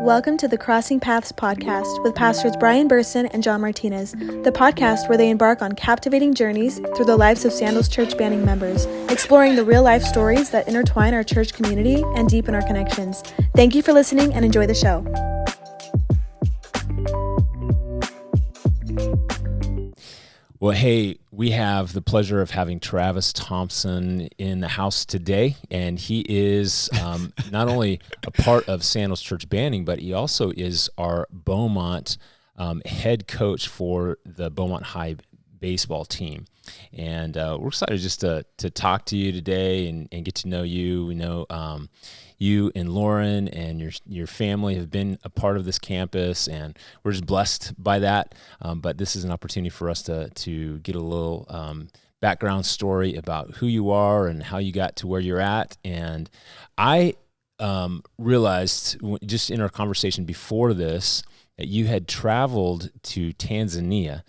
Welcome to the Crossing Paths podcast with pastors Brian Burson and John Martinez, the podcast where they embark on captivating journeys through the lives of Sandals church banning members, exploring the real-life stories that intertwine our church community and deepen our connections. Thank you for listening and enjoy the show. Well, hey, we have the pleasure of having Travis Tomsen in the house today, and he is not only a part of Sandals Church Banning, but he also is our Beaumont head coach for the Beaumont High baseball team. And we're excited just to talk to you today and get to know you. We know you and Lauren and your family have been a part of this campus, and we're just blessed by that. But this is an opportunity for us to get a little background story about who you are and how you got to where you're at. And I realized just in our conversation before this that you had traveled to Tanzania.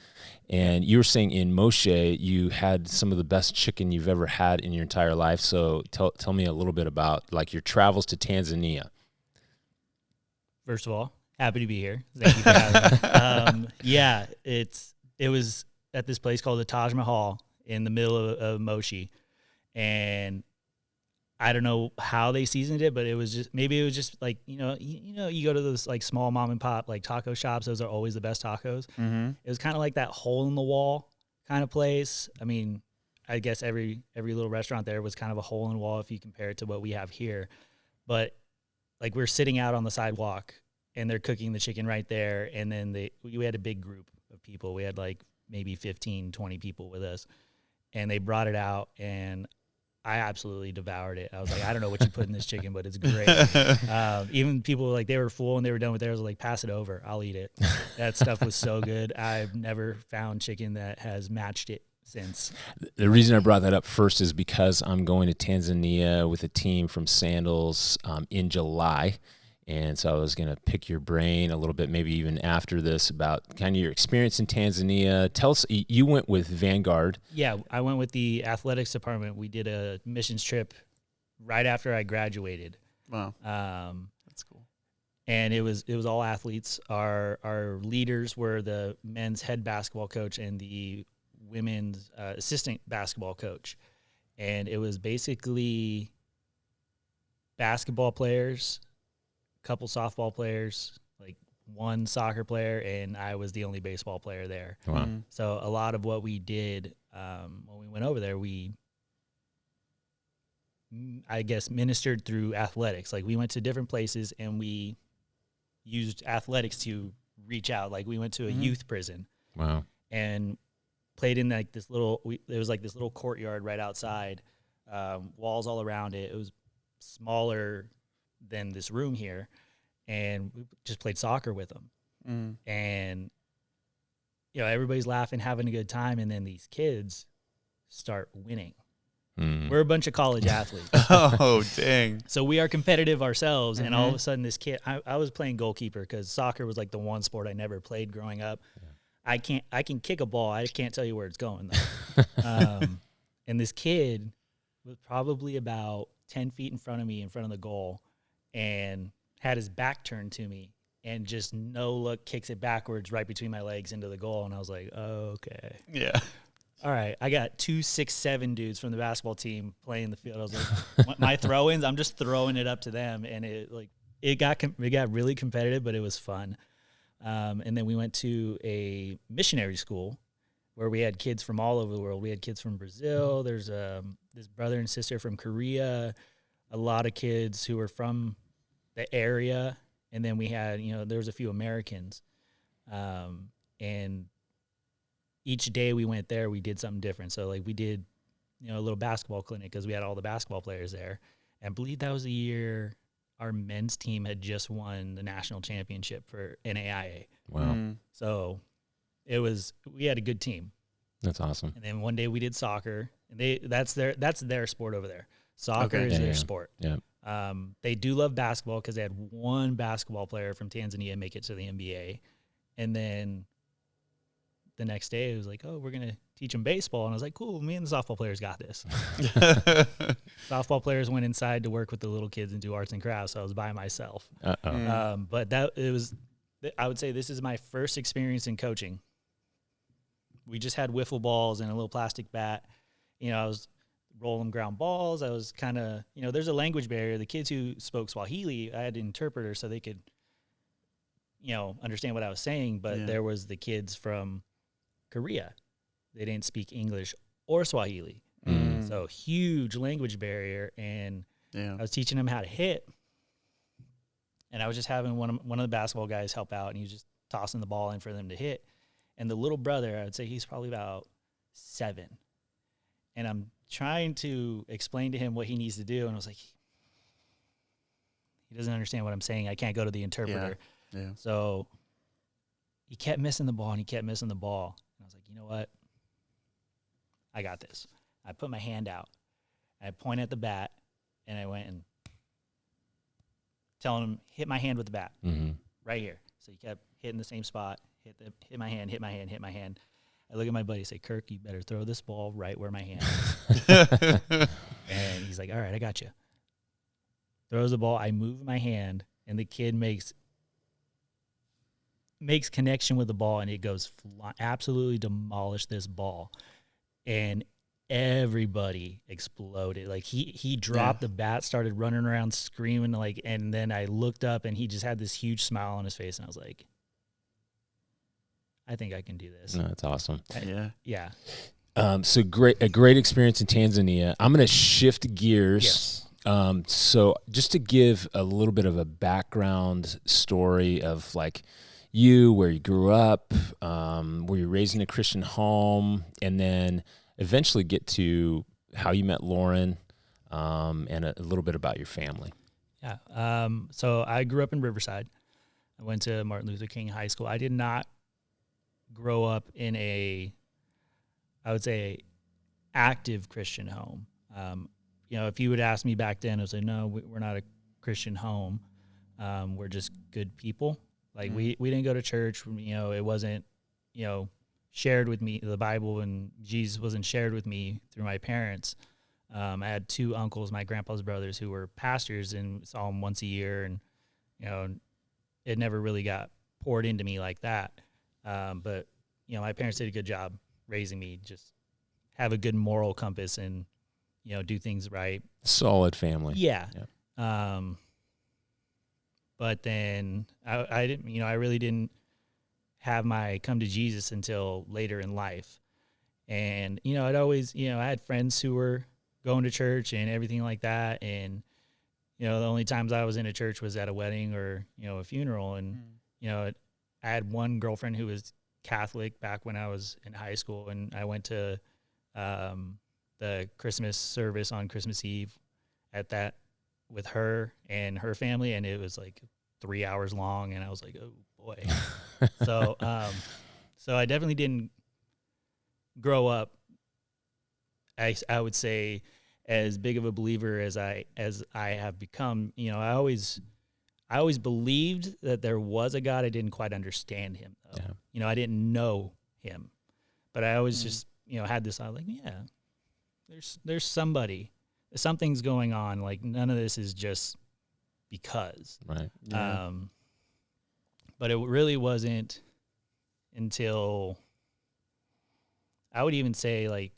And you were saying in Moshe, you had some of the best chicken you've ever had in your entire life. So tell me a little bit about like your travels to Tanzania. First of all, happy to be here. Thank you for having me. It was at this place called the Taj Mahal in the middle of Moshi, and I don't know how they seasoned it, but it was just like you go to those like small mom and pop like taco shops. Those are always the best tacos. Mm-hmm. It was kind of like that hole in the wall kind of place. I mean, I guess every little restaurant there was kind of a hole in the wall if you compare it to what we have here. But like we're sitting out on the sidewalk and they're cooking the chicken right there, and then we had a big group of people. We had like maybe 15, 20 people with us, and they brought it out, and I absolutely devoured it. I was like, I don't know what you put in this chicken, but it's great. Even people like they were full and they were done with theirs. I was like, pass it over. I'll eat it. That stuff was so good. I've never found chicken that has matched it since. The reason I brought that up first is because I'm going to Tanzania with a team from Sandals in July. And so I was going to pick your brain a little bit, maybe even after this, about kind of your experience in Tanzania. Tell us, you went with Vanguard. Yeah, I went with the athletics department. We did a missions trip right after I graduated. Wow, that's cool. And it was all athletes. Our leaders were the men's head basketball coach and the women's assistant basketball coach. And it was basically basketball players, couple softball players, like one soccer player, and I was the only baseball player there. Wow. Mm-hmm. So a lot of what we did when we went over there, we, I guess, ministered through athletics. Like we went to different places and we used athletics to reach out. Like we went to a youth prison. Wow. And played in like this little, there was like this little courtyard right outside, walls all around it. It was smaller than this room here, and we just played soccer with them. And everybody's laughing, having a good time, and then these kids start winning. We're a bunch of college athletes. Oh, dang. So we are competitive ourselves, and all of a sudden this kid, I was playing goalkeeper because soccer was like the one sport I never played growing up. I can kick a ball, I can't tell you where it's going though. And this kid was probably about 10 feet in front of me, in front of the goal, and had his back turned to me and just no look kicks it backwards right between my legs into the goal. And I was like, oh, okay. Yeah. All right. I got 2 6'7" dudes from the basketball team playing the field. I was like, my throw-ins, I'm just throwing it up to them. And it got really competitive, but it was fun. And then we went to a missionary school where we had kids from all over the world. We had kids from Brazil. There's this brother and sister from Korea, a lot of kids who were from the area, and then we had, there was a few Americans. And each day we went there, we did something different. So like we did, a little basketball clinic because we had all the basketball players there. And I believe that was the year our men's team had just won the national championship for NAIA. Wow. So we had a good team. That's awesome. And then one day we did soccer, and that's their sport over there. Soccer is their sport. Yeah. They do love basketball because they had one basketball player from Tanzania make it to the NBA. And then the next day it was like, oh, we're going to teach them baseball. And I was like, cool, me and the softball players got this. Softball players went inside to work with the little kids and do arts and crafts. So I was by myself. But I would say this is my first experience in coaching. We just had wiffle balls and a little plastic bat. I was rolling ground balls. I was kind of, there's a language barrier. The kids who spoke Swahili, I had an interpreter so they could, understand what I was saying. But there was the kids from Korea. They didn't speak English or Swahili. So huge language barrier. And I was teaching them how to hit. And I was just having one of the basketball guys help out, and he was just tossing the ball in for them to hit. And the little brother, I would say he's probably about 7. And I'm trying to explain to him what he needs to do. And I was like, he doesn't understand what I'm saying. I can't go to the interpreter. Yeah. So he kept missing the ball, and he kept missing the ball. And I was like, you know what? I got this. I put my hand out. I point at the bat, and I went and telling him, hit my hand with the bat right here. So he kept hitting the same spot, hit my hand, hit my hand, hit my hand. I look at my buddy and say, Kirk, you better throw this ball right where my hand is. And he's like, all right, I got you. Throws the ball. I move my hand, and the kid makes connection with the ball, and it goes absolutely demolish this ball. And everybody exploded. Like he dropped the bat, started running around screaming, and then I looked up, and he just had this huge smile on his face, and I was like, I think I can do this. No, that's awesome. Yeah. So a great experience in Tanzania. I'm going to shift gears. Yes. So just to give a little bit of a background story of where you grew up, were you raised in a Christian home, and then eventually get to how you met Lauren, and a little bit about your family. Yeah. So I grew up in Riverside. I went to Martin Luther King High School. I did not grow up in I would say, active Christian home. If you would ask me back then, I would say, no, we're not a Christian home. We're just good people. We didn't go to church. It wasn't, shared with me. The Bible and Jesus wasn't shared with me through my parents. I had 2 uncles, my grandpa's brothers, who were pastors, and saw them once a year. And, it never really got poured into me like that. But my parents did a good job raising me, just have a good moral compass and, do things right. Solid family. Yeah. But then I didn't, I really didn't have my come to Jesus until later in life. And, I'd always, I had friends who were going to church and everything like that. And, the only times I was in a church was at a wedding or, a funeral. And, I had one girlfriend who was Catholic back when I was in high school, and I went to the Christmas service on Christmas Eve with her and her family, and it was 3 hours long, and I was like, oh boy. So I definitely didn't grow up, I would say, as big of a believer as I have become. I always believed that there was a God. I didn't quite understand him, though. Yeah. I didn't know him, but I always just, had this, I was like, there's something's going on. None of this is just because. Right. Yeah. But it really wasn't until, I would even say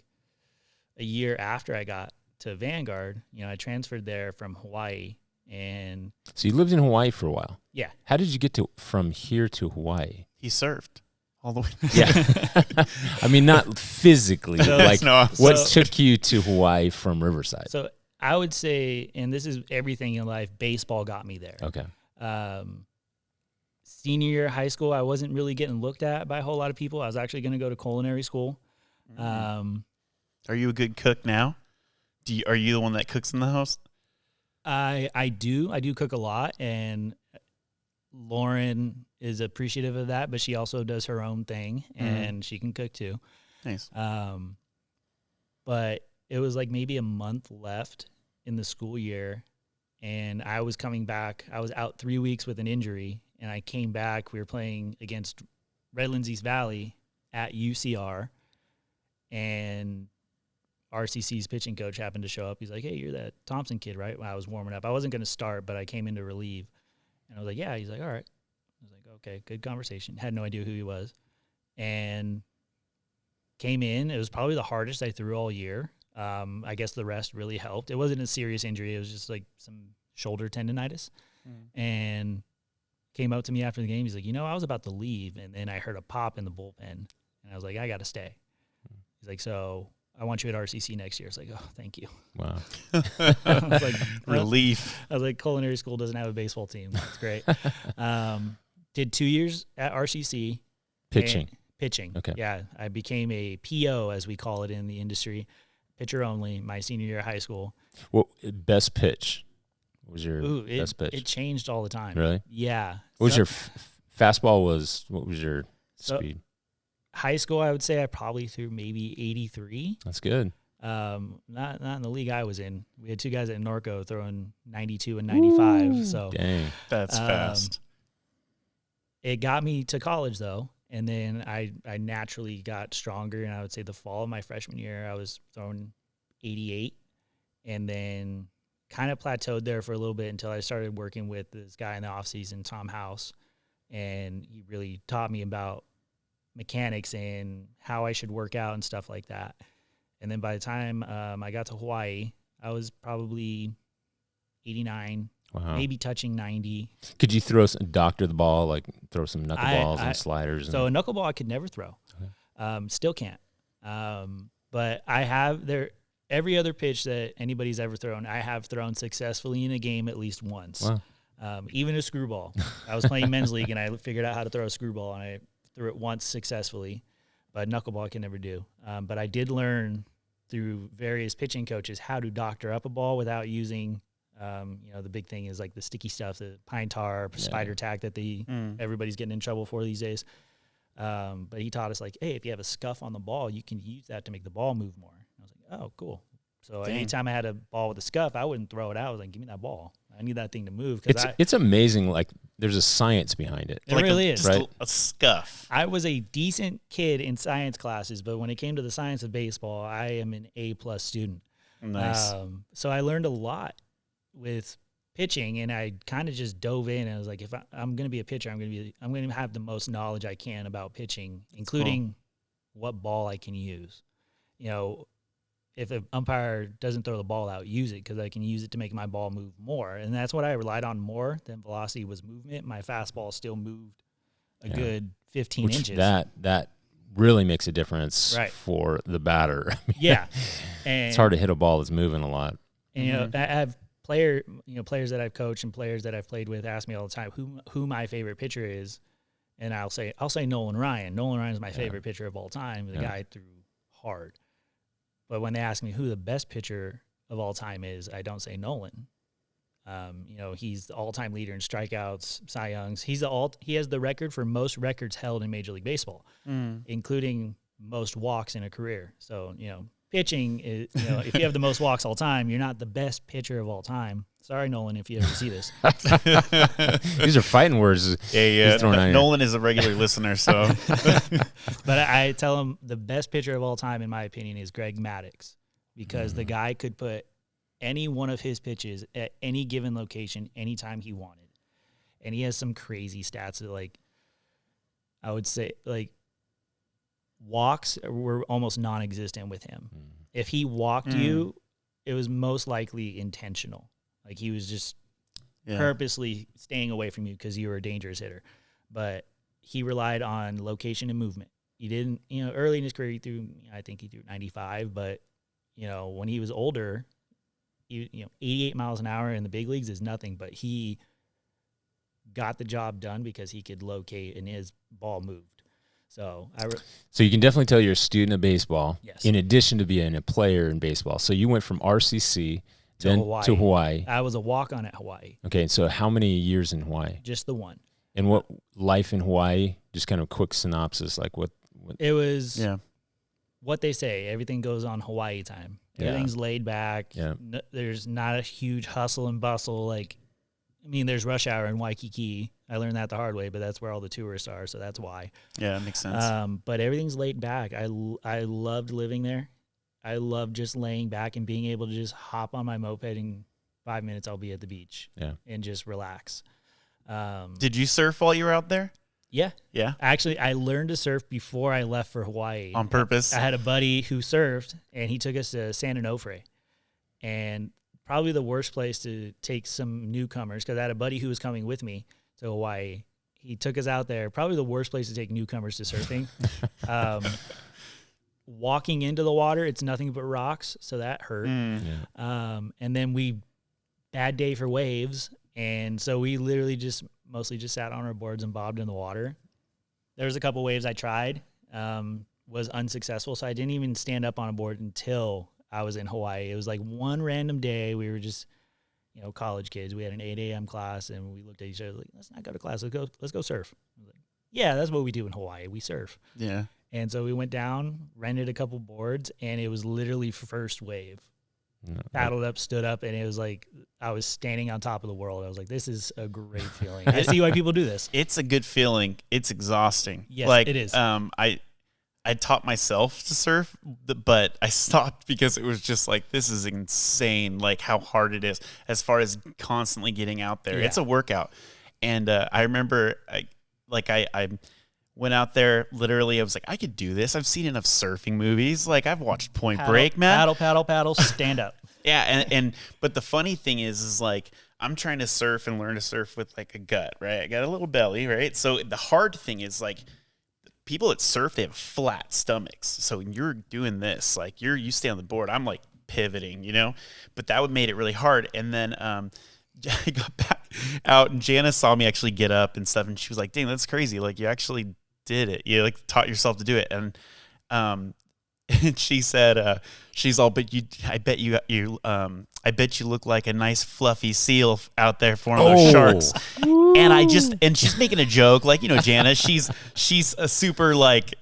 a year after I got to Vanguard, I transferred there from Hawaii. And so you lived in Hawaii for a while. Yeah. How did you get from here to Hawaii? He surfed all the way. Yeah. I mean, not physically. So, what took you to Hawaii from Riverside? So I would say, and this is everything in life, baseball got me there. Okay. Senior year of high school, I wasn't really getting looked at by a whole lot of people. I was actually going to go to culinary school. Are you a good cook now? Are you the one that cooks in the house? I do cook a lot, and Lauren is appreciative of that, but she also does her own thing, and she can cook too. Nice. But it was maybe a month left in the school year, and I was coming back. I was out 3 weeks with an injury, and I came back. We were playing against Redlands East Valley at UCR, and RCC's pitching coach happened to show up. He's like, "Hey, you're that Tomsen kid, right?" When I was warming up, I wasn't going to start, but I came in to relieve. And I was like, "Yeah." He's like, "All right." I was like, "Okay, good conversation." Had no idea who he was. And came in. It was probably the hardest I threw all year. I guess the rest really helped. It wasn't a serious injury. It was just like some shoulder tendonitis. And came up to me after the game. He's like, I was about to leave, and then I heard a pop in the bullpen. And I was like, I got to stay. He's like, so I want you at RCC next year. It's like, oh, thank you. Wow. I was like, Relief. I was like, culinary school doesn't have a baseball team. That's great. Did 2 years at RCC. Pitching. Pitching. Okay. Yeah. I became a PO, as we call it in the industry, pitcher only, my senior year of high school. Well, best pitch. What was your best pitch? It changed all the time. Really? Yeah. What was your fastball what was your speed? High school, I would say I probably threw maybe 83. That's good. Not in the league I was in. We had two guys at Norco throwing 92 and 95. Ooh, so dang. That's fast. It got me to college though. And then I naturally got stronger. And I would say the fall of my freshman year, I was throwing 88, and then kind of plateaued there for a little bit until I started working with this guy in the off season, Tom House. And he really taught me about mechanics and how I should work out and stuff like that. And then by the time I got to Hawaii, I was probably 89, maybe touching 90. Could you doctor the ball, like throw some knuckleballs and sliders? So a knuckleball I could never throw. Okay. Still can't. But I have every other pitch that anybody's ever thrown, I have thrown successfully in a game at least once. Wow. Even a screwball. I was playing men's league and I figured out how to throw a screwball, and I threw it once successfully, but knuckleball I can never do. But I did learn through various pitching coaches how to doctor up a ball without using, the big thing is like the sticky stuff, the pine tar, spider tack that everybody's getting in trouble for these days. But he taught us like, hey, if you have a scuff on the ball, you can use that to make the ball move more. And I was like, oh, cool. So anytime I had a ball with a scuff, I wouldn't throw it out. I was like, give me that ball. I need that thing to move. It's amazing. Like there's a science behind it. It really is. Right? A scuff. I was a decent kid in science classes, but when it came to the science of baseball, I am an A+ student. Nice. So I learned a lot with pitching, and I kind of just dove in. And I was like, if I'm going to be a pitcher, I'm going to have the most knowledge I can about pitching, including what ball I can use. If an umpire doesn't throw the ball out, use it, because I can use it to make my ball move more. And that's what I relied on more than velocity was movement. My fastball still moved a good 15 inches. That really makes a difference for the batter. Yeah. And it's hard to hit a ball that's moving a lot. And, I have players that I've coached and players that I've played with ask me all the time who my favorite pitcher is. And I'll say Nolan Ryan. Nolan Ryan is my favorite pitcher of all time. The guy threw hard. But when they ask me who the best pitcher of all time is, I don't say Nolan. He's the all-time leader in strikeouts, Cy Youngs. He has the record for most records held in Major League Baseball, including most walks in a career. So, pitching is, if you have the most walks all time, you're not the best pitcher of all time. Sorry, Nolan, if you ever see this. These are fighting words. Yeah. Nolan is a regular listener, so. But I tell him the best pitcher of all time, in my opinion, is Greg Maddux, because the guy could put any one of his pitches at any given location anytime he wanted. And he has some crazy stats that, I would say, walks were almost non-existent with him. If he walked you, it was most likely intentional. He was just purposely staying away from you because you were a dangerous hitter. But he relied on location and movement. He didn't, early in his career, I think he threw 95. But, when he was older, 88 miles an hour in the big leagues is nothing. But he got the job done because he could locate and his ball moved. So you can definitely tell you're a student of baseball, yes, in addition to being a player in baseball. So you went from RCC to Hawaii. I was a walk-on at Hawaii. Okay, so how many years in Hawaii? Just the one. And what life in Hawaii? Just kind of quick synopsis, what? It was what they say. Everything goes on Hawaii time. Everything's laid back. Yeah. There's not a huge hustle and bustle. I mean, there's rush hour in Waikiki. I learned that the hard way, but that's where all the tourists are, so that's why. Yeah, that makes sense. But everything's laid back. I loved living there. I love just laying back and being able to just hop on my moped and 5 minutes I'll be at the beach and just relax. Did you surf while you were out there? Yeah. Yeah. Actually, I learned to surf before I left for Hawaii. On purpose? I had a buddy who surfed, and he took us to San Onofre. And probably the worst place to take some newcomers, because I had a buddy who was coming with me to Hawaii. He took us out there. Probably the worst place to take newcomers to surfing. Walking into the water, it's nothing but rocks, so that hurt. And then bad day for waves, and so we literally mostly just sat on our boards and bobbed in the water. There was a couple waves I tried, was unsuccessful, so I didn't even stand up on a board until I was in Hawaii. It was like one random day. We were just, college kids. We had an 8 a.m. class, and we looked at each other like, let's not go to class. Let's go surf. I was like, yeah, that's what we do in Hawaii. We surf. Yeah. And so we went down, rented a couple boards, and it was literally first wave. Paddled up, stood up, and it was like I was standing on top of the world. I was like, this is a great feeling. I see why people do this. It's a good feeling. It's exhausting. Yes, like, it is. I taught myself to surf, but I stopped because it was just like, this is insane, like how hard it is as far as constantly getting out there. Yeah. It's a workout. And I remember I went out there, literally, I was like, I could do this. I've seen enough surfing movies. Like, I've watched Point Break, man. Paddle, stand up. Yeah, but the funny thing is like, I'm trying to surf and learn to surf with like a gut, right? I got a little belly, right? So the hard thing is like, people that surf, they have flat stomachs. So when you're doing this, like you stay on the board, I'm like pivoting, but that would made it really hard. And then I got back out and Janice saw me actually get up and stuff. And she was like, dang, that's crazy. Like you actually did it. You like taught yourself to do it. And, and she said, she's all, but I bet you look like a nice fluffy seal out there for one of those sharks. And she's making a joke, like, Janice, she's a super like,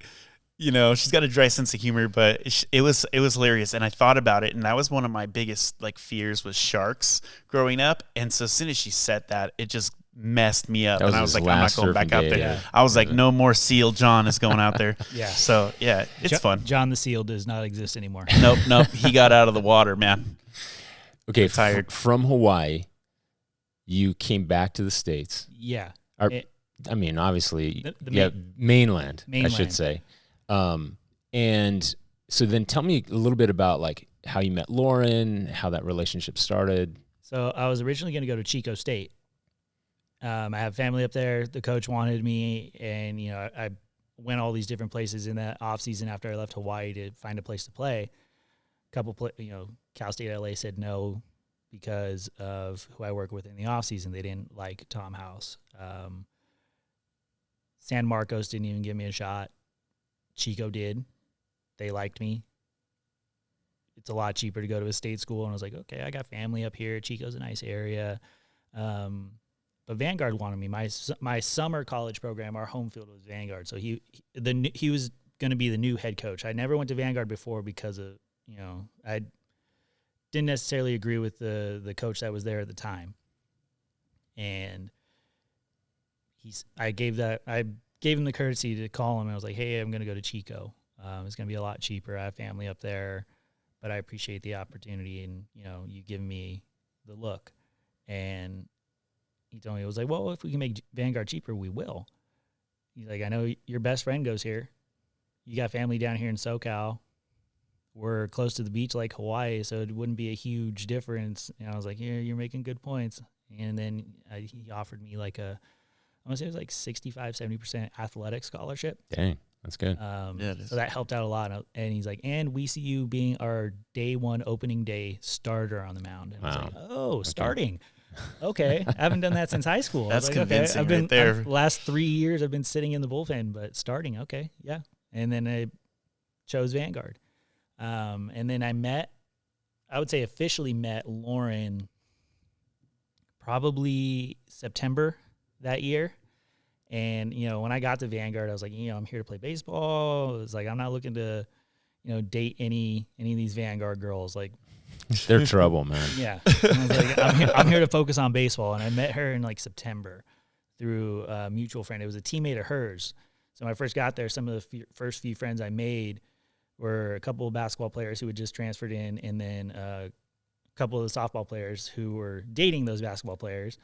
she's got a dry sense of humor, but it was hilarious. And I thought about it, and that was one of my biggest like fears was sharks growing up. And so as soon as she said that, it just messed me up. And I was like, I'm not going back out there. Yeah. I was like, no more seal John is going out there. Yeah. So yeah, it's fun. John the Seal does not exist anymore. Nope. He got out of the water, man. Okay. Tired. From Hawaii, you came back to the States. Yeah. I mean, obviously, mainland, I should say. And so then tell me a little bit about like how you met Lauren, how that relationship started. So I was originally going to go to Chico State. I have family up there. The coach wanted me, and I went all these different places in that off season after I left Hawaii to find a place to play. Cal State LA said no because of who I work with in the off season. They didn't like Tom House. San Marcos didn't even give me a shot. Chico did. They liked me. It's a lot cheaper to go to a state school, and I was like, okay, I got family up here. Chico's a nice area. But Vanguard wanted me. My summer college program, our home field was Vanguard. So he was going to be the new head coach. I never went to Vanguard before because of, I didn't necessarily agree with the coach that was there at the time. And I gave him the courtesy to call him. I was like, hey, I'm going to go to Chico. It's going to be a lot cheaper. I have family up there, but I appreciate the opportunity, and, you give me the look. And he told me, it was like, well, if we can make Vanguard cheaper, we will. He's like, I know your best friend goes here. You got family down here in SoCal. We're close to the beach like Hawaii, so it wouldn't be a huge difference. And I was like, yeah, you're making good points. And then he offered me like I want to say it was like 65, 70% athletic scholarship. Dang, that's good. So that helped out a lot. And he's like, and we see you being our day one opening day starter on the mound. And I was like, oh, starting. Okay. I haven't done that since high school. That's like, convincing okay. right there. Last 3 years I've been sitting in the bullpen, but starting, okay, yeah. And then I chose Vanguard. And then I would say officially met Lauren probably September that year. And, when I got to Vanguard, I was like, I'm here to play baseball. It was like, I'm not looking to, date any of these Vanguard girls. Like, They're trouble, man. Yeah. And I was like, I'm here to focus on baseball. And I met her in like September through a mutual friend. It was a teammate of hers. So when I first got there, some of the first few friends I made were a couple of basketball players who had just transferred in, and then a couple of the softball players who were dating those basketball players.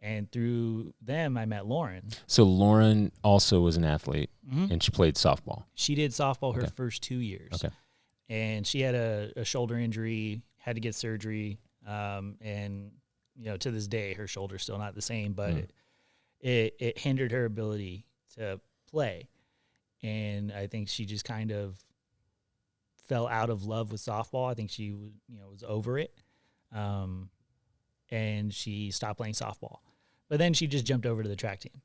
And through them, I met Lauren. So Lauren also was an athlete, and she played softball. She did softball her first 2 years. Okay. And she had a shoulder injury, had to get surgery. And, to this day, her shoulder's still not the same, but it hindered her ability to play. And I think she just kind of fell out of love with softball. I think she was over it. And she stopped playing softball. But then she just jumped over to the track team.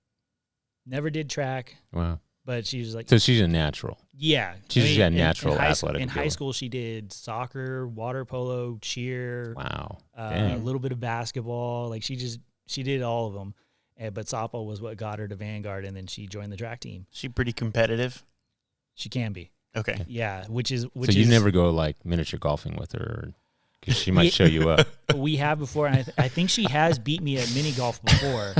Never did track. Wow. But she was like... So she's a natural. Yeah. She's got natural athletic In high ability. school, she did soccer, water polo, cheer. Wow. A little bit of basketball. Like she did all of them. But softball was what got her to Vanguard, and then she joined the track team. She pretty competitive. She can be. Okay. Yeah, which is So you never go like miniature golfing with her, because she might show you up. We have before, and I think she has beat me at mini golf before.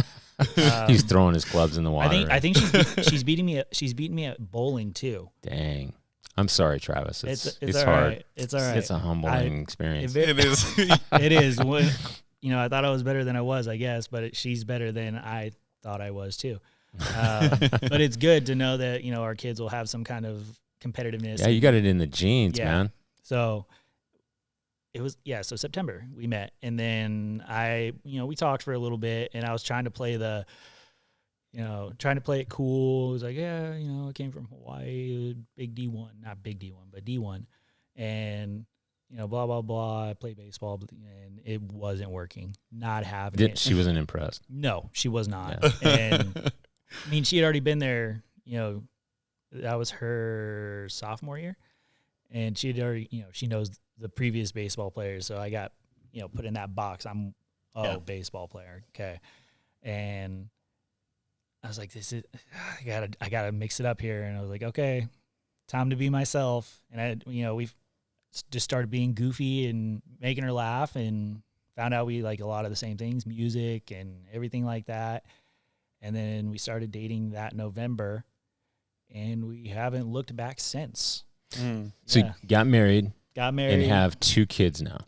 He's throwing his clubs in the water. I think she's beating me at bowling too. Dang. I'm sorry, Travis. It's all hard. Right. It's all right. It's a humbling experience. It is. It is. I thought I was better than I was, I guess, but she's better than I thought I was too. But it's good to know that our kids will have some kind of competitiveness. Yeah, you got it in the genes, man. So it was, so September we met, and then we talked for a little bit, and I was trying to play it cool. It was like, I came from Hawaii, big D1, not big D1, but D1. And, blah, blah, blah. I played baseball, and it wasn't working. Not having it. She wasn't impressed. No, she was not. Yeah. And I mean, she had already been there, that was her sophomore year. And she had already, she knows the previous baseball players. So I got, put in that box. I'm baseball player. Okay. And I was like, I gotta mix it up here. And I was like, okay, time to be myself. And we've just started being goofy and making her laugh, and found out we like a lot of the same things, music and everything like that. And then we started dating that November, and we haven't looked back since. So you got married, and have 2 kids now.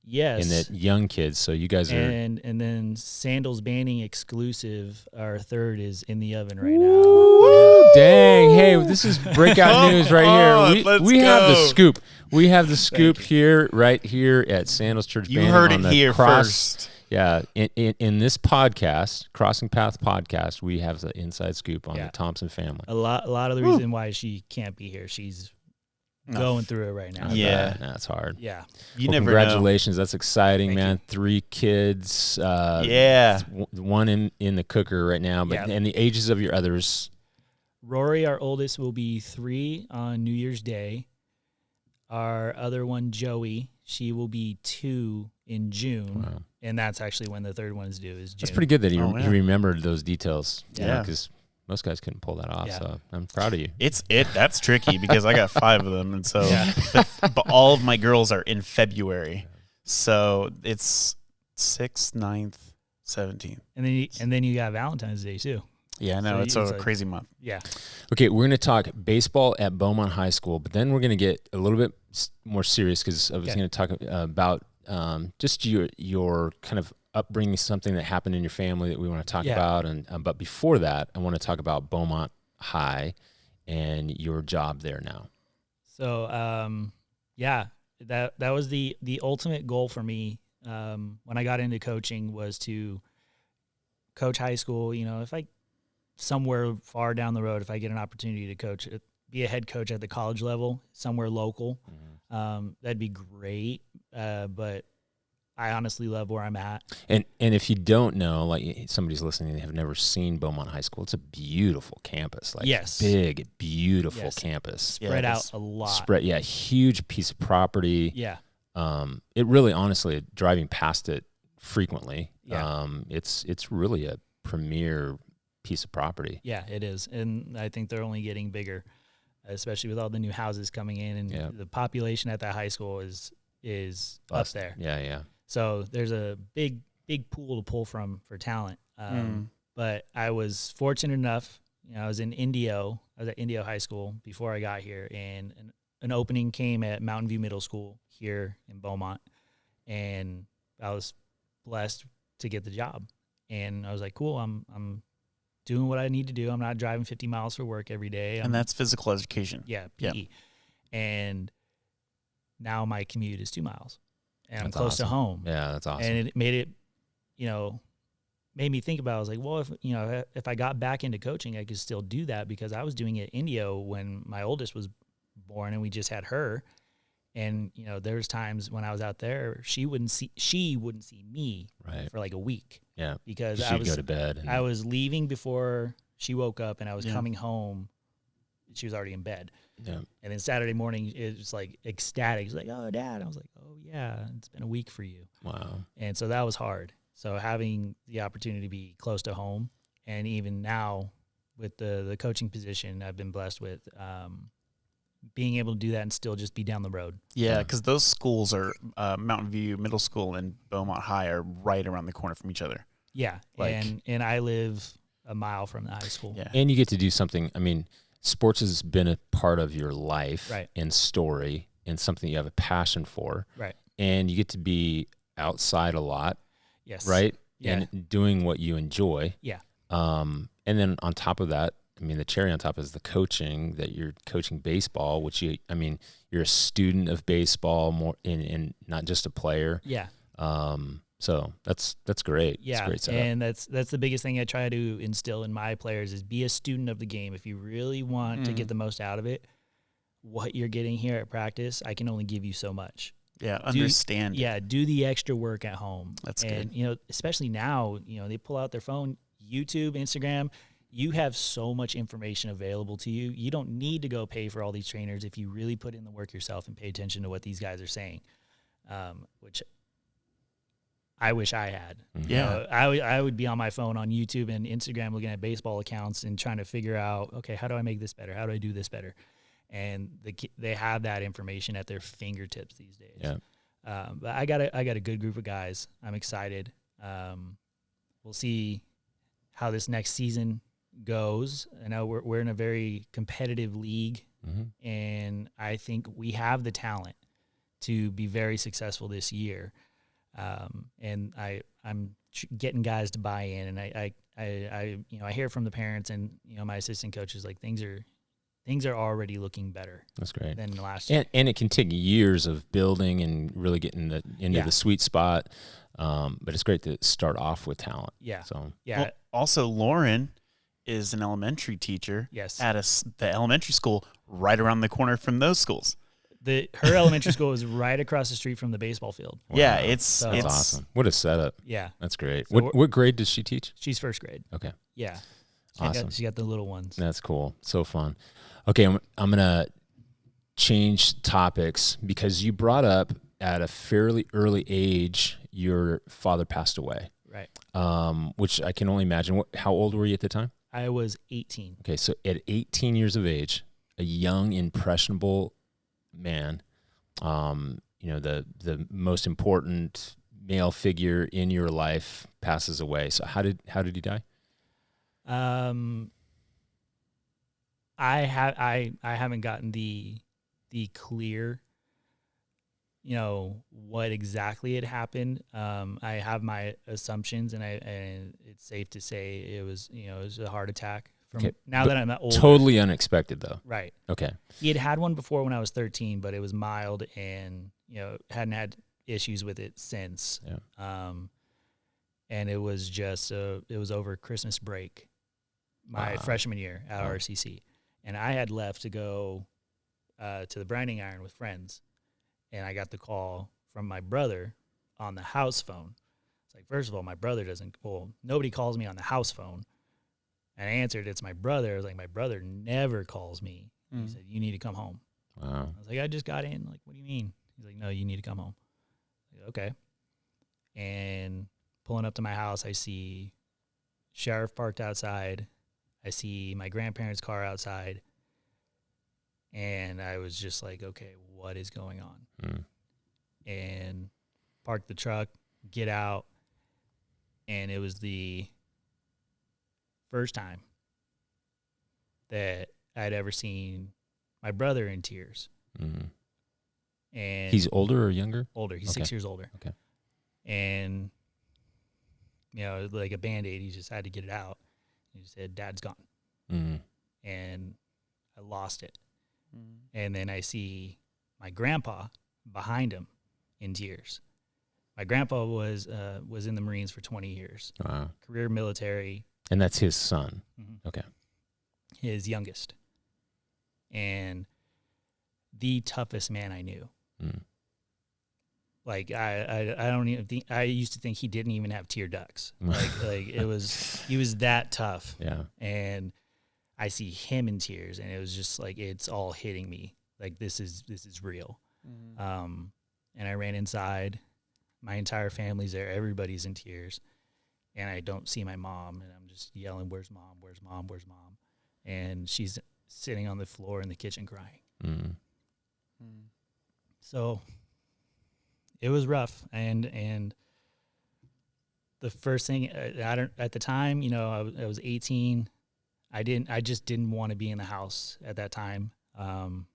Yes. And that young kids. So you guys are. And then Sandals banning exclusive, our third, is in the oven right now. Woo, dang. Hey, this is breakout news right here. We have the scoop. We have the scoop here, right here at Sandals Church Banning. You heard it here first. Yeah. In this podcast, Crossing Path podcast, we have the inside scoop on the Tomsen family. A lot of the reason why she can't be here, she's going through it right now. Yeah. That's hard. Yeah. Congratulations. That's exciting, man. 3 kids. One in the cooker right now. But and the ages of your others. Rory, our oldest, will be 3 on New Year's Day. Our other one, Joey, she will be 2 in June. Wow. And that's actually when the third one is due, is June. That's pretty good that he remembered those details. Yeah. Because most guys couldn't pull that off, so I'm proud of you. That's tricky because I got 5 of them, and so but all of my girls are in February, so it's 6th, 9th, 17th, and then you got Valentine's Day too. Yeah, no, it's a crazy month. Yeah. Okay, we're going to talk baseball at Beaumont High School, but then we're going to get a little bit more serious, because I was going to talk about just your kind of upbringing, something that happened in your family that we want to talk about. And but before that, I want to talk about Beaumont High and your job there now. So, that was the ultimate goal for me when I got into coaching, was to coach high school. If I somewhere far down the road, if I get an opportunity to coach, be a head coach at the college level, somewhere local, that'd be great. But I honestly love where I'm at. And if you don't know, like somebody's listening, they have never seen Beaumont High School. It's a beautiful campus, like big, beautiful campus. Spread out a lot. Huge piece of property. Yeah. It really, honestly, driving past it frequently, it's really a premier piece of property. Yeah, it is. And I think they're only getting bigger, especially with all the new houses coming in, and the population at that high school is is Bust. up there. Yeah. So there's a big pool to pull from for talent. But I was fortunate enough, I was at Indio High School before I got here, and an opening came at Mountain View Middle School here in Beaumont, and I was blessed to get the job. And I was like, cool, I'm doing what I need to do. I'm not driving 50 miles for work every day. And that's physical education. Yeah, PE. Yeah. And now my commute is 2 miles, and I'm That's close awesome. to home. Yeah, that's awesome. And it made me think about, I was like, well, if I got back into coaching, I could still do that, because I was doing it at Indio when my oldest was born and we just had her. And, there's times when I was out there, she wouldn't see me for like a week. Yeah. Because she'd go to bed. I was leaving before she woke up, and I was coming home. She was already in bed. Yeah. And then Saturday morning, it was like ecstatic. It's like, oh, Dad. I was like, oh, yeah, it's been a week for you. Wow. And so that was hard. So having the opportunity to be close to home, and even now with the coaching position I've been blessed with, being able to do that and still just be down the road. Yeah, because those schools are Mountain View Middle School and Beaumont High are right around the corner from each other. Yeah, and I live a mile from the high school. Yeah, and you get to do something. I mean, sports has been a part of your life and story, and something you have a passion for. Right. And you get to be outside a lot. Yes. Right. Yeah. And doing what you enjoy. Yeah. And then on top of that, I mean, the cherry on top is the coaching, that you're coaching baseball, which you're a student of baseball more and not just a player. Yeah. So that's great. Yeah. It's a great setup. And that's the biggest thing I try to instill in my players is be a student of the game. If you really want to get the most out of it, what you're getting here at practice, I can only give you so much. Yeah. Understand. Do the extra work at home. That's good. And, especially now, they pull out their phone, YouTube, Instagram. You have so much information available to you. You don't need to go pay for all these trainers if you really put in the work yourself and pay attention to what these guys are saying, which I wish I had. Yeah. I would be on my phone on YouTube and Instagram looking at baseball accounts and trying to figure out, okay, how do I make this better? How do I do this better? And they have that information at their fingertips these days. Yeah. But I got a good group of guys. I'm excited. We'll see how this next season goes. I know we're in a very competitive league, and I think we have the talent to be very successful this year. And I'm getting guys to buy in, and I hear from the parents and my assistant coaches, like things are already looking better. That's great. Than last year. And it can take years of building and really getting into the sweet spot. But it's great to start off with talent. Yeah. So yeah. Well, also, Lauren is an elementary teacher. Yes. At the elementary school right around the corner from those schools. Her elementary school is right across the street from the baseball field. wow. Yeah, it's That's awesome. What a setup. Yeah. That's great. So What grade does she teach? She's first grade. Okay. Yeah. Awesome. She got the little ones. That's cool. So fun. Okay, I'm going to change topics because you brought up at a fairly early age your father passed away. Right. Which I can only imagine. How old were you at the time? I was 18. Okay, so at 18 years of age, a young, impressionable man, the most important male figure in your life passes away. So how did he die? I haven't gotten the clear, what exactly had happened. I have my assumptions, and it's safe to say it was a heart attack. Now that I'm older. Totally unexpected, though. Right. Okay. He had one before when I was 13, but it was mild, and hadn't had issues with it since. Yeah. And it was just it was over Christmas break, my freshman year at RCC, and I had left to go to the Branding Iron with friends, and I got the call from my brother on the house phone. It's like, first of all, my brother nobody calls me on the house phone. And I answered, it's my brother. I was like, my brother never calls me. He said, you need to come home. Wow. I was like, I just got in. Like, what do you mean? He's like, no, you need to come home. Like, okay. And pulling up to my house, I see sheriff parked outside. I see my grandparents' car outside. And I was just like, okay, what is going on? and park the truck, get out, and it was the first time that I'd ever seen my brother in tears. Mm. And He's older or younger? older. He's 6 years older. Okay. And, like a Band-Aid, he just had to get it out. He said, Dad's gone. Mm. And I lost it. And then I see my grandpa behind him in tears. My grandpa was in the Marines for 20 years. Wow. Career military. And that's his son. Mm-hmm. Okay. His youngest. And the toughest man I knew. Mm. Like I don't even think, I used to think he didn't even have tear ducts. Like he was that tough. Yeah. And I see him in tears, and it was just like, it's all hitting me. Like, this is real. And I ran inside. My entire family's there. Everybody's in tears. And I don't see my mom, and I'm just yelling, "Where's Mom? Where's Mom? Where's Mom?" And she's sitting on the floor in the kitchen crying. Mm. So it was rough. And the first thing, at the time, I was 18. I just didn't want to be in the house at that time. And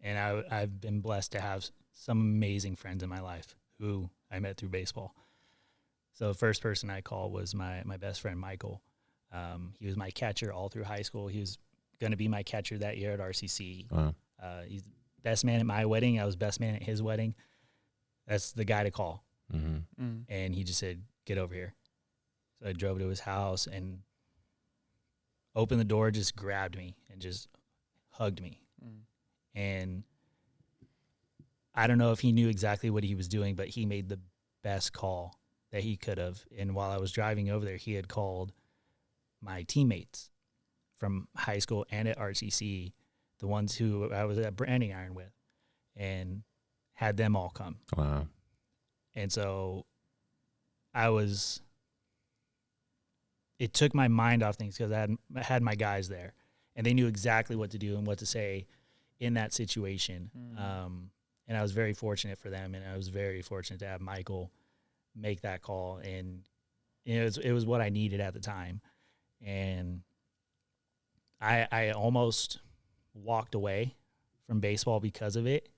I've been blessed to have some amazing friends in my life who I met through baseball. So the first person I called was my best friend, Michael. He was my catcher all through high school. He was going to be my catcher that year at RCC. Wow. He's best man at my wedding. I was best man at his wedding. That's the guy to call. Mm-hmm. And he just said, "Get over here." So I drove to his house and opened the door, just grabbed me and just hugged me. And I don't know if he knew exactly what he was doing, but he made the best call that he could have. And while I was driving over there, he had called my teammates from high school and at RCC, the ones who I was at Branding Iron with, and had them all come. Wow. And so it took my mind off things because I had my guys there, and they knew exactly what to do and what to say in that situation. And I was very fortunate for them, and I was very fortunate to have Michael make that call. And it was what I needed at the time. And I almost walked away from baseball because of it.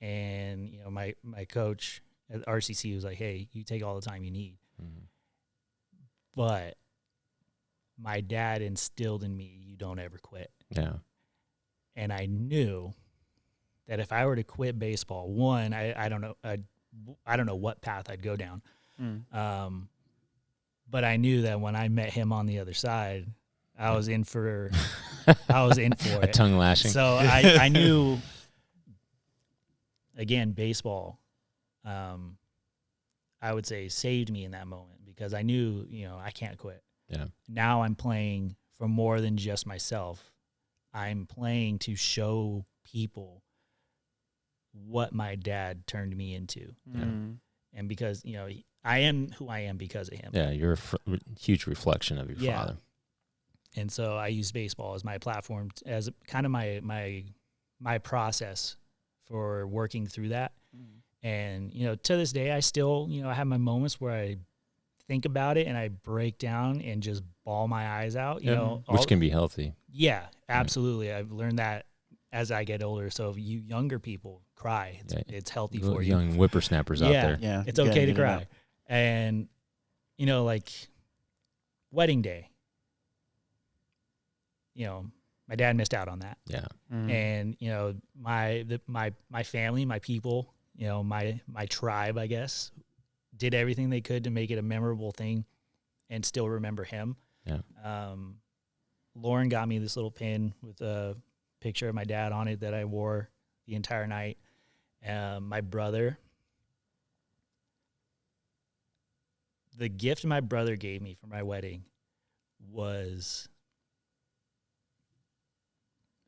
And my coach at RCC was like, "Hey, you take all the time you need." But my dad instilled in me, you don't ever quit. Yeah. And I knew that if I were to quit baseball, one, I don't know what path I'd go down. But I knew that when I met him on the other side, I was in for A it. tongue lashing. So I knew, again, baseball, I would say saved me in that moment, because I knew, I can't quit. Yeah. Now I'm playing for more than just myself. I'm playing to show people what my dad turned me into. And because, I am who I am because of him. Yeah, you're a huge reflection of your father. And so I use baseball as my platform, as kind of my process for working through that. And, to this day, I still, I have my moments where I think about it and I break down and just bawl my eyes out, which can be healthy. Yeah, absolutely. I've learned that as I get older. So if you younger people cry, it's healthy for you. Young whippersnappers out there. Yeah, it's okay to cry. And, like wedding day, my dad missed out on that. Yeah. And, my family, my people, my tribe, I guess, did everything they could to make it a memorable thing and still remember him. Yeah. Lauren got me this little pin with a picture of my dad on it that I wore the entire night. My brother, the gift my brother gave me for my wedding was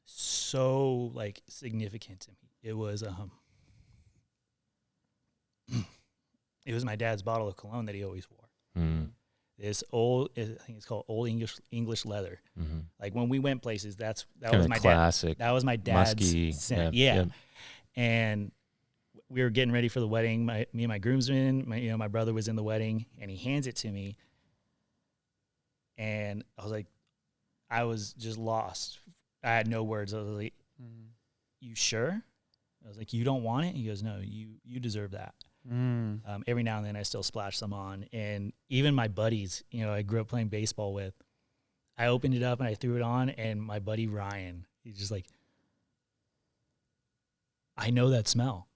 so significant to me. It was it was my dad's bottle of cologne that he always wore. This old, I think it's called Old English leather. Like when we went places, that was my classic. That was my dad's musky scent. Yeah. And we were getting ready for the wedding. Me and my groomsmen, my brother was in the wedding, and he hands it to me. And I was like, I was just lost. I had no words. I was like, you sure? I was like, you don't want it? He goes, no, you deserve that. Every now and then I still splash some on. And even my buddies, I grew up playing baseball with, I opened it up and I threw it on, and my buddy Ryan, he's just like, I know that smell.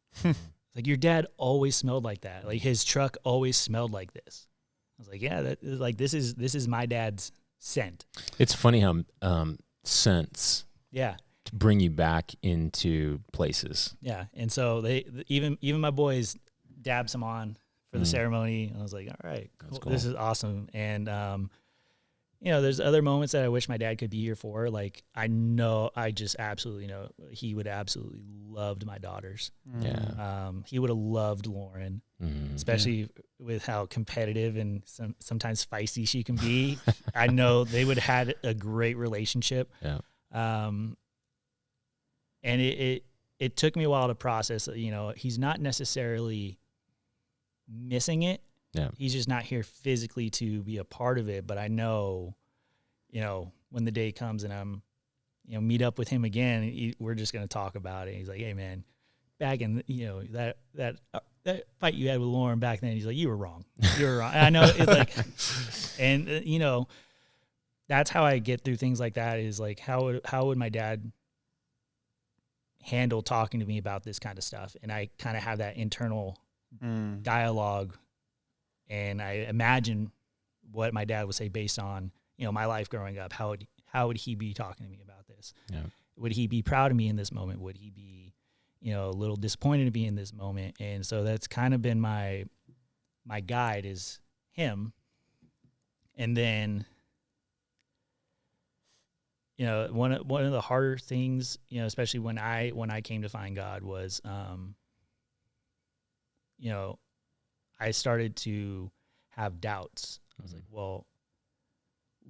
Like, your dad always smelled like that. Like, his truck always smelled like this. I was like, yeah, this is my dad's scent. It's funny how scents bring you back into places. Yeah, and so even my boys dabbed some on for the ceremony, and I was like, all right, cool. This is awesome. And there's other moments that I wish my dad could be here for. Like, I just absolutely know he would absolutely loved my daughters. Yeah. He would have loved Lauren, especially with how competitive and sometimes feisty she can be. I know they would have had a great relationship. Yeah. And it took me a while to process, he's not necessarily missing it. Yeah. He's just not here physically to be a part of it. But I know, when the day comes and I'm, meet up with him again, we're just going to talk about it. He's like, hey man, back in, that fight you had with Lauren back then, he's like, you were wrong. You were wrong. And I know it's like, and that's how I get through things like that, is like, how would my dad handle talking to me about this kind of stuff? And I kind of have that internal dialogue, and I imagine what my dad would say based on, my life growing up. How would he be talking to me about this? Yeah. Would he be proud of me in this moment? Would he be, a little disappointed to be in this moment? And so that's kind of been my guide, is him. And then, one of the harder things, especially when I came to find God, was, I started to have doubts. I was like, well,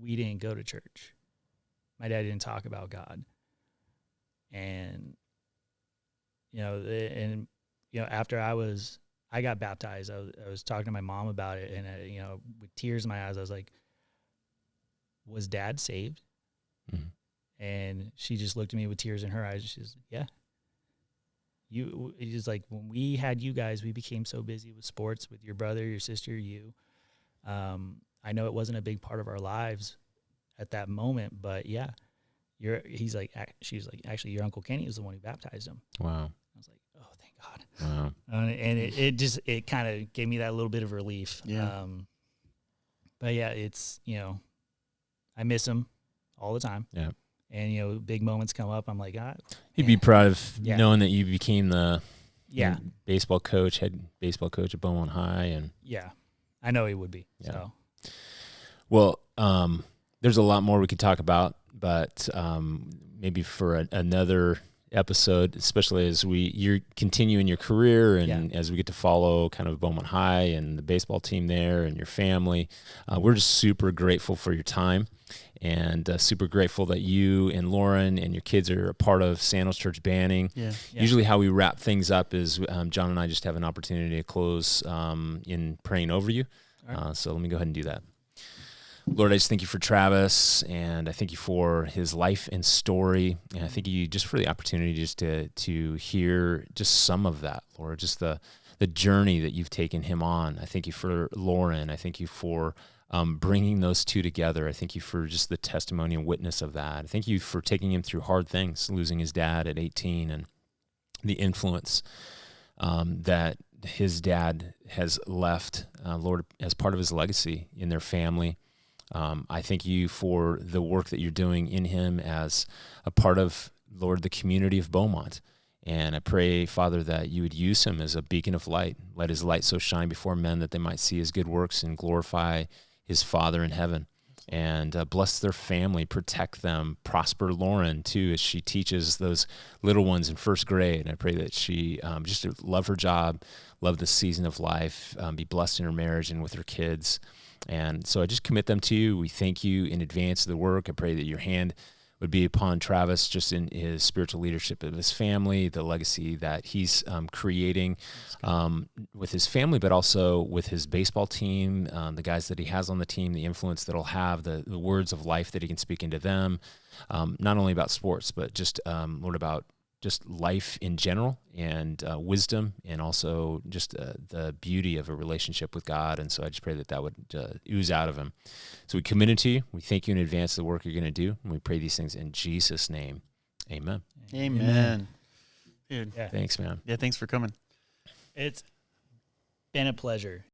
we didn't go to church. My dad didn't talk about God. And, after I got baptized, I was talking to my mom about it, and, with tears in my eyes, I was like, was Dad saved? And she just looked at me with tears in her eyes. She's like, yeah. It's like, when we had you guys, we became so busy with sports, with your brother, your sister, you. I know it wasn't a big part of our lives at that moment, but yeah, she's like, actually, your Uncle Kenny was the one who baptized him. Wow. I was like, oh, thank God. Wow. And it kind of gave me that little bit of relief. Yeah. But yeah, it's, I miss him all the time. Yeah. And, big moments come up. I'm like, He'd be proud of knowing that you became the head baseball coach at Beaumont High. And yeah, I know he would be. Yeah. So. Well, there's a lot more we could talk about, but maybe for another episode, especially as you're continuing your career and as we get to follow kind of Beaumont High and the baseball team there and your family. We're just super grateful for your time, and super grateful that you and Lauren and your kids are a part of Sandals Church Banning. Yeah. Usually how we wrap things up is John and I just have an opportunity to close in praying over you. Right. So let me go ahead and do that. Lord, I just thank you for Travis, and I thank you for his life and story, and I thank you just for the opportunity just to hear just some of that, Lord, just the journey that you've taken him on. I thank you for Lauren. I thank you for bringing those two together. I thank you for just the testimony and witness of that. I thank you for taking him through hard things, losing his dad at 18, and the influence that his dad has left, Lord, as part of his legacy in their family. I thank you for the work that you're doing in him as a part of, Lord, the community of Beaumont. And I pray, Father, that you would use him as a beacon of light. Let his light so shine before men that they might see his good works and glorify his Father in heaven. And bless their family, protect them, prosper Lauren, too, as she teaches those little ones in first grade. And I pray that she just love her job, love this season of life, be blessed in her marriage and with her kids. And so I just commit them to you. We thank you in advance of the work. I pray that your hand would be upon Travis, just in his spiritual leadership of his family, the legacy that he's creating with his family, but also with his baseball team, the guys that he has on the team, the influence that he'll have, the words of life that he can speak into them, not only about sports, but just, Lord, about just life in general, and wisdom, and also just the beauty of a relationship with God. And so I just pray that would ooze out of him. So we commit it to you. We thank you in advance for the work you're going to do, and we pray these things in Jesus' name. Amen. Amen. Dude, Yeah. Thanks, man. yeah, thanks for coming. It's been a pleasure.